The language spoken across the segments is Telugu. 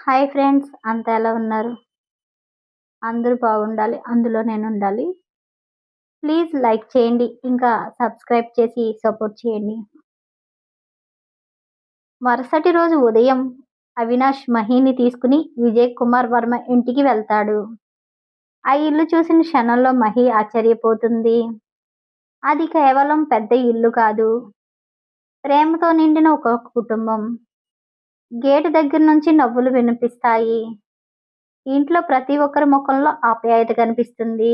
హాయ్ ఫ్రెండ్స్, అంతా ఎలా ఉన్నారు? అందరూ బాగుండాలి, అందులో నేను ఉండాలి. ప్లీజ్ లైక్ చేయండి, ఇంకా సబ్స్క్రైబ్ చేసి సపోర్ట్ చేయండి. మరుసటి రోజు ఉదయం అవినాష్ మహిని తీసుకుని విజయ్ కుమార్ వర్మ ఇంటికి వెళ్తాడు. ఆ ఇల్లు చూసిన క్షణంలో మహి ఆశ్చర్యపోతుంది. అది కేవలం పెద్ద ఇల్లు కాదు, ప్రేమతో నిండిన ఒక కుటుంబం. గేటు దగ్గర నుంచి నవ్వులు వినిపిస్తాయి. ఇంట్లో ప్రతి ఒక్కరి ముఖంలో ఆప్యాయత కనిపిస్తుంది.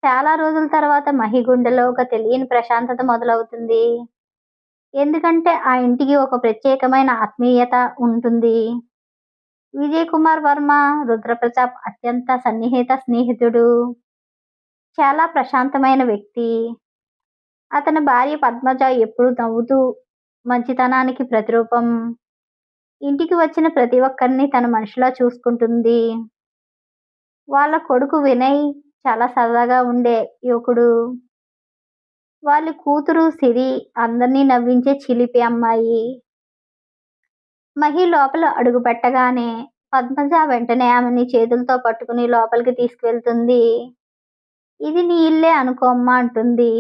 చాలా రోజుల తర్వాత మహి గుండెలో ఒక తెలియని ప్రశాంతత మొదలవుతుంది. ఎందుకంటే ఆ ఇంటికి ఒక ప్రత్యేకమైన ఆత్మీయత ఉంటుంది. విజయ్ కుమార్ వర్మ రుద్రప్రతాప్ అత్యంత సన్నిహిత స్నేహితుడు. చాలా ప్రశాంతమైన వ్యక్తి. అతని భార్య పద్మజ ఎప్పుడూ నవ్వుతూ మంచితనానికి ప్రతిరూపం. ఇంటికి వచ్చిన ప్రతి ఒక్కరిని తన మనిషిలా చూసుకుంటుంది. వాళ్ళ కొడుకు వినయ్ చాలా సరదాగా ఉండే యువకుడు. వాళ్ళ కూతురు సిరి అందర్నీ నవ్వించే చిలిపి అమ్మాయి. మహి లోపల అడుగు పెట్టగానే పద్మజ వెంటనే ఆమెని చేతులతో పట్టుకుని లోపలికి తీసుకువెళ్తుంది. ఇది నీ ఇల్లే అనుకో అమ్మా అంటుంది.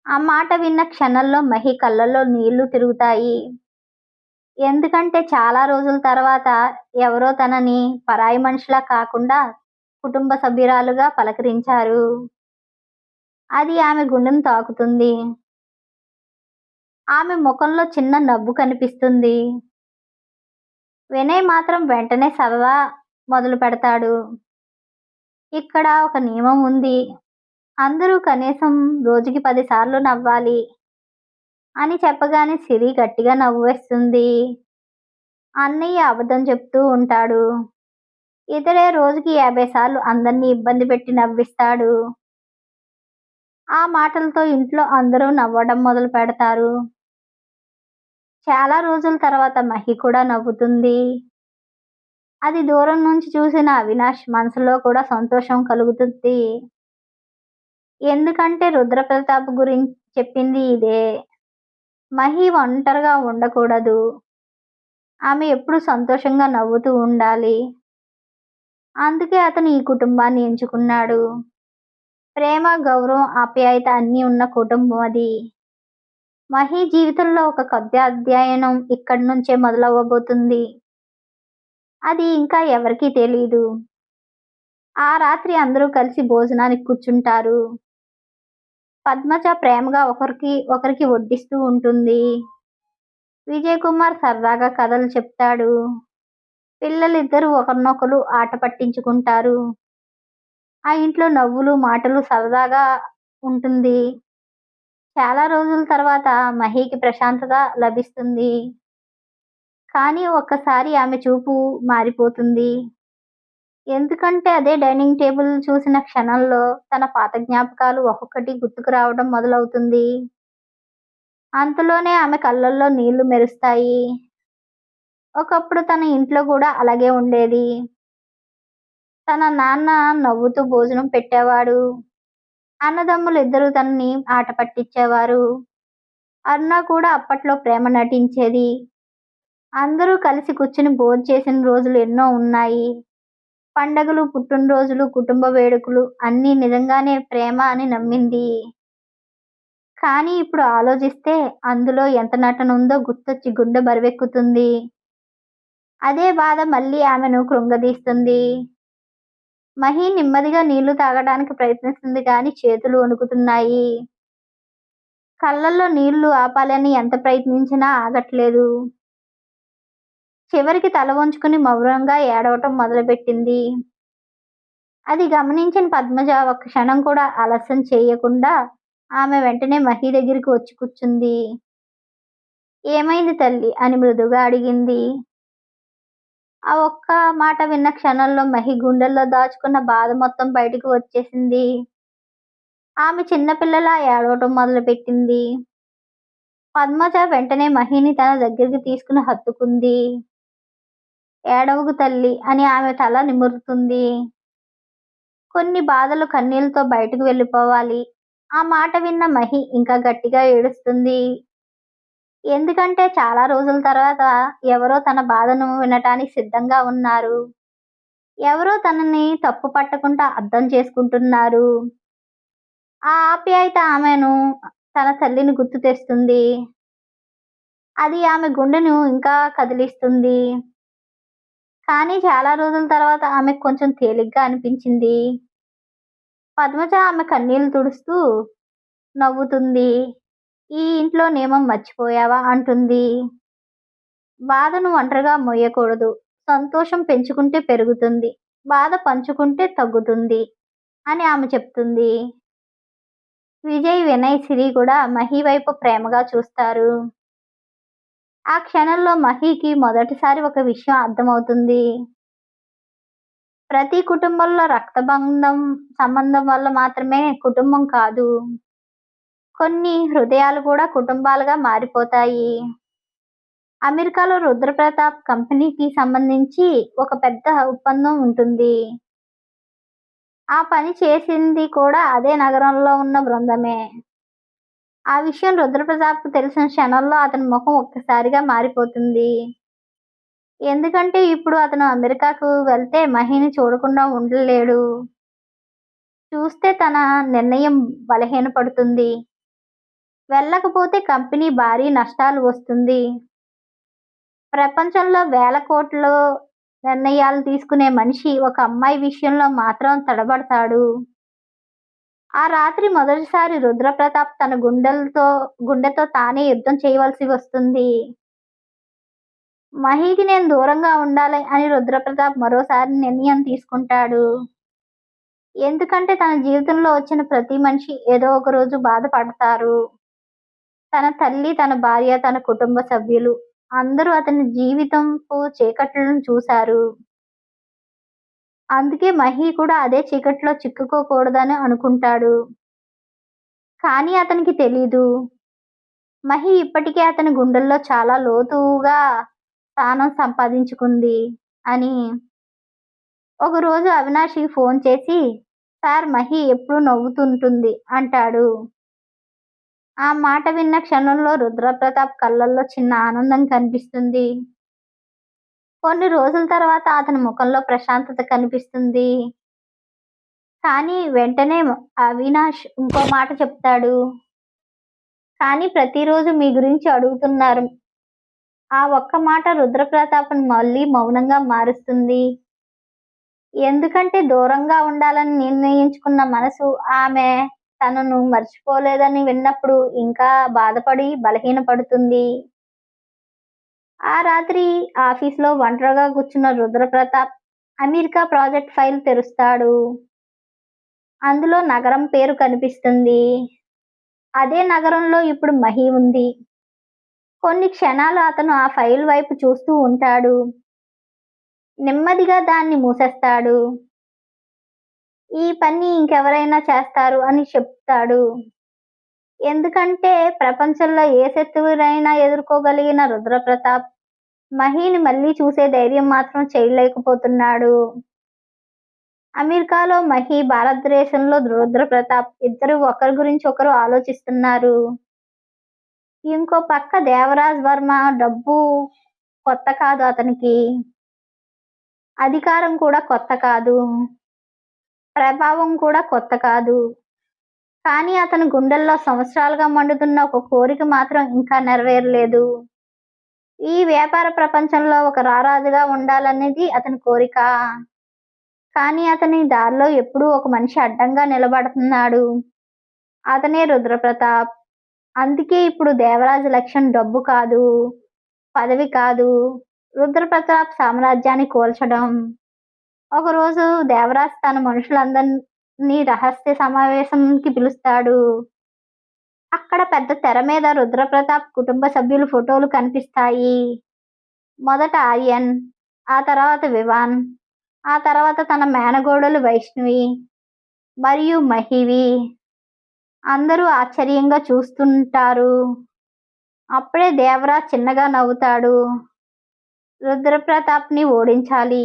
ఆ మాట విన్న క్షణంలో మహి కళ్ళల్లో నీళ్లు తిరుగుతాయి. ఎందుకంటే చాలా రోజుల తర్వాత ఎవరో తనని పరాయి మనిషిలా కాకుండా కుటుంబ సభ్యురాలుగా పలకరించారు. అది ఆమె గుండెను తాకుతుంది. ఆమె ముఖంలో చిన్న నవ్వు కనిపిస్తుంది. వినయ్ మాత్రం వెంటనే సరదా మొదలు పెడతాడు. ఇక్కడ ఒక నియమం ఉంది. అందరూ కనీసం రోజుకి 10 సార్లు నవ్వాలి అని చెప్పగానే సిరి గట్టిగా నవ్వు వేస్తుంది. అన్నయ్య అబద్ధం చెప్తూ ఉంటాడు. ఇతడే రోజుకి 50 సార్లు అందరినీ ఇబ్బంది పెట్టి నవ్విస్తాడు. ఆ మాటలతో ఇంట్లో అందరూ నవ్వడం మొదలు పెడతారు. చాలా రోజుల తర్వాత మహి కూడా నవ్వుతుంది. అది దూరం నుంచి చూసిన అవినాష్ మనసులో కూడా సంతోషం కలుగుతుంది. ఎందుకంటే రుద్రప్రతాప్ గురించి చెప్పింది ఇదే. మహి ఒంటరిగా ఉండకూడదు. ఆమె ఎప్పుడు సంతోషంగా నవ్వుతూ ఉండాలి. అందుకే అతను ఈ కుటుంబాన్ని ఎంచుకున్నాడు. ప్రేమ, గౌరవం, ఆప్యాయత అన్నీ ఉన్న కుటుంబం అది. మహి జీవితంలో ఒక కొత్త అధ్యాయనం ఇక్కడి నుంచే మొదలవ్వబోతుంది. అది ఇంకా ఎవరికీ తెలీదు. ఆ రాత్రి అందరూ కలిసి భోజనానికి కూర్చుంటారు. పద్మజ ప్రేమగా ఒకరికి వడ్డిస్తూ ఉంటుంది. విజయ్ కుమార్ సరదాగా కథలు చెప్తాడు. పిల్లలిద్దరూ ఒకరినొకరు ఆట పట్టించుకుంటారు. ఆ ఇంట్లో నవ్వులు, మాటలు సరదాగా ఉంటుంది. చాలా రోజుల తర్వాత మహికి ప్రశాంతత లభిస్తుంది. కానీ ఒక్కసారి ఆమె చూపు మారిపోతుంది. ఎందుకంటే అదే డైనింగ్ టేబుల్ చూసిన క్షణంలో తన పాత జ్ఞాపకాలు ఒక్కొక్కటి గుర్తుకు రావడం మొదలవుతుంది. అంతలోనే ఆమె కళ్ళల్లో నీళ్లు మెరుస్తాయి. ఒకప్పుడు తన ఇంట్లో కూడా అలాగే ఉండేది. తన నాన్న నవ్వుతూ భోజనం పెట్టేవాడు. అన్నదమ్ములు ఇద్దరూ తనని ఆట పట్టించేవారు. అరుణ కూడా అప్పట్లో ప్రేమ నటించేది. అందరూ కలిసి కూర్చుని భోంచేసిన రోజులు ఎన్నో ఉన్నాయి. పండగలు, పుట్టినరోజులు, కుటుంబ వేడుకలు అన్నీ నిజంగానే ప్రేమ అని నమ్మింది. కానీ ఇప్పుడు ఆలోచిస్తే అందులో ఎంత నటన ఉందో గుర్తొచ్చి గుండె బరువెక్కుతుంది. అదే బాధ మళ్ళీ ఆమెను కృంగదీస్తుంది. మహి నెమ్మదిగా నీళ్లు తాగడానికి ప్రయత్నిస్తుంది కానీ చేతులు వణుకుతున్నాయి. కళ్ళల్లో నీళ్లు ఆపాలని ఎంత ప్రయత్నించినా ఆగట్లేదు. చివరికి తల వంచుకుని మౌనంగా ఏడవటం మొదలుపెట్టింది. అది గమనించిన పద్మజ ఒక్క క్షణం కూడా ఆలస్యం చేయకుండా ఆమె వెంటనే మహి దగ్గరికి వచ్చి కూర్చుంది. ఏమైంది తల్లి అని మృదుగా అడిగింది. ఆ ఒక్క మాట విన్న క్షణంలో మహి గుండెల్లో దాచుకున్న బాధ మొత్తం బయటకు వచ్చేసింది. ఆమె చిన్నపిల్లలా ఏడవటం మొదలుపెట్టింది. పద్మజ వెంటనే మహిని తన దగ్గరికి తీసుకుని హత్తుకుంది. ఏడవకు తల్లి అని ఆమె తల నిమురుతుంది. కొన్ని బాధలు కన్నీళ్లతో బయటకు వెళ్ళిపోవాలి. ఆ మాట విన్న మహి ఇంకా గట్టిగా ఏడుస్తుంది. ఎందుకంటే చాలా రోజుల తర్వాత ఎవరో తన బాధను వినటానికి సిద్ధంగా ఉన్నారు. ఎవరో తనని తప్పు పట్టకుండా అర్థం చేసుకుంటున్నారు. ఆ ఆప్యాయత ఆమెను తన తల్లిని గుర్తు తెస్తుంది. అది ఆమె గుండెను ఇంకా కదిలిస్తుంది. కానీ చాలా రోజుల తర్వాత ఆమెకు కొంచెం తేలిగ్గా అనిపించింది. పద్మజ ఆమె కన్నీళ్లు తుడుస్తూ నవ్వుతుంది. ఈ ఇంట్లో నియమం మర్చిపోయావా అంటుంది. బాధను ఒంటరిగా మోయకూడదు. సంతోషం పెంచుకుంటే పెరుగుతుంది. బాధ పంచుకుంటే తగ్గుతుంది అని ఆమె చెప్తుంది. విజయ్, వినయ్, సిరి కూడా మహి వైపు ప్రేమగా చూస్తారు. ఆ క్షణంలో మహికి మొదటిసారి ఒక విషయం అర్థమవుతుంది. ప్రతి కుటుంబంలో సంబంధం వల్ల మాత్రమే కుటుంబం కాదు. కొన్ని హృదయాలు కూడా కుటుంబాలుగా మారిపోతాయి. అమెరికాలో రుద్రప్రతాప్ కంపెనీకి సంబంధించి ఒక పెద్ద ఒప్పందం ఉంటుంది. ఆ పని చేసింది కూడా అదే నగరంలో ఉన్న బృందమే. ఆ విషయం రుద్రప్రతాప్కు తెలిసిన క్షణంలో అతని ముఖం ఒక్కసారిగా మారిపోతుంది. ఎందుకంటే ఇప్పుడు అతను అమెరికాకు వెళ్తే మహిని చూడకుండా ఉండలేడు. చూస్తే తన నిర్ణయం బలహీనపడుతుంది. వెళ్ళకపోతే కంపెనీ భారీ నష్టాలు వస్తుంది. ప్రపంచంలో వేల కోట్లు నిర్ణయాలు తీసుకునే మనిషి ఒక అమ్మాయి విషయంలో మాత్రం తడబడతాడు. ఆ రాత్రి మొదటిసారి రుద్రప్రతాప్ తన గుండెతో తానే యుద్ధం చేయవలసి వస్తుంది. మహికి నేను దూరంగా ఉండాలి అని రుద్రప్రతాప్ మరోసారి నిర్ణయం తీసుకుంటాడు. ఎందుకంటే తన జీవితంలో వచ్చిన ప్రతి మనిషి ఏదో ఒక రోజు బాధపడతారు. తన తల్లి, తన భార్య, తన కుటుంబ సభ్యులు అందరూ అతని జీవితంపు చీకట్లను చూశారు. అందుకే మహి కూడా అదే చీకట్లో చిక్కుకోకూడదని అనుకుంటాడు. కానీ అతనికి తెలీదు, మహి ఇప్పటికే అతని గుండెల్లో చాలా లోతుగా స్థానం సంపాదించుకుంది అని. ఒకరోజు అవినాష్కి ఫోన్ చేసి, సార్, మహి ఎప్పుడూ నవ్వుతుంటుంది అంటాడు. ఆ మాట విన్న క్షణంలో రుద్రప్రతాప్ కళ్ళల్లో చిన్న ఆనందం కనిపిస్తుంది. కొన్ని రోజుల తర్వాత అతని ముఖంలో ప్రశాంతత కనిపిస్తుంది. కానీ వెంటనే అవినాష్ ఇంకో మాట చెప్తాడు. కానీ ప్రతిరోజు మీ గురించి అడుగుతున్నారు. ఆ ఒక్క మాట రుద్రప్రతాప్ను మళ్ళీ మౌనంగా మారుస్తుంది. ఎందుకంటే దూరంగా ఉండాలని నిర్ణయించుకున్న మనసు ఆమె తనను మర్చిపోలేదని విన్నప్పుడు ఇంకా బాధపడి బలహీనపడుతుంది. ఆ రాత్రి ఆఫీస్లో ఒంటరిగా కూర్చున్న రుద్రప్రతాప్ అమెరికా ప్రాజెక్ట్ ఫైల్ తెరుస్తాడు. అందులో నగరం పేరు కనిపిస్తుంది. అదే నగరంలో ఇప్పుడు మహి ఉంది. కొన్ని క్షణాలు అతను ఆ ఫైల్ వైపు చూస్తూ ఉంటాడు. నెమ్మదిగా దాన్ని మూసేస్తాడు. ఈ పని ఇంకెవరైనా చేస్తారు అని చెప్తాడు. ఎందుకంటే ప్రపంచంలో ఏ శత్రువునైనా ఎదుర్కోగలిగిన రుద్రప్రతాప్ మహిని మళ్ళీ చూసే ధైర్యం మాత్రం చేయలేకపోతున్నాడు. అమెరికాలో మహి, భారతదేశంలో రుద్రప్రతాప్ ఇద్దరు ఒకరి గురించి ఒకరు ఆలోచిస్తున్నారు. ఇంకో పక్క దేవరాజ్ వర్మ డబ్బు కొత్త కాదు అతనికి. అధికారం కూడా కొత్త కాదు. ప్రభావం కూడా కొత్త కాదు. కానీ అతని గుండెల్లో సంవత్సరాలుగా మండుతున్న ఒక కోరిక మాత్రం ఇంకా నెరవేరలేదు. ఈ వ్యాపార ప్రపంచంలో ఒక రారాజుగా ఉండాలనేది అతని కోరిక. కానీ అతని దారిలో ఎప్పుడూ ఒక మనిషి అడ్డంగా నిలబడుతున్నాడు. అతనే రుద్రప్రతాప్. అందుకే ఇప్పుడు దేవరాజు లక్ష్యం డబ్బు కాదు, పదవి కాదు, రుద్రప్రతాప్ సామ్రాజ్యాన్ని కూల్చడం. ఒకరోజు దేవరాజ్ తన మనుషులందరినీ రహస్య సమావేశంకి పిలుస్తాడు. అక్కడ పెద్ద తెర మీద రుద్రప్రతాప్ కుటుంబ సభ్యుల ఫోటోలు కనిపిస్తాయి. మొదట ఆర్యన్, ఆ తర్వాత వివాన్, ఆ తర్వాత తన మేనగోడలు వైష్ణవి మరియు మహివి. అందరూ ఆశ్చర్యంగా చూస్తుంటారు. అప్పుడే దేవరాజ్ చిన్నగా నవ్వుతాడు. రుద్రప్రతాప్ని ఓడించాలి,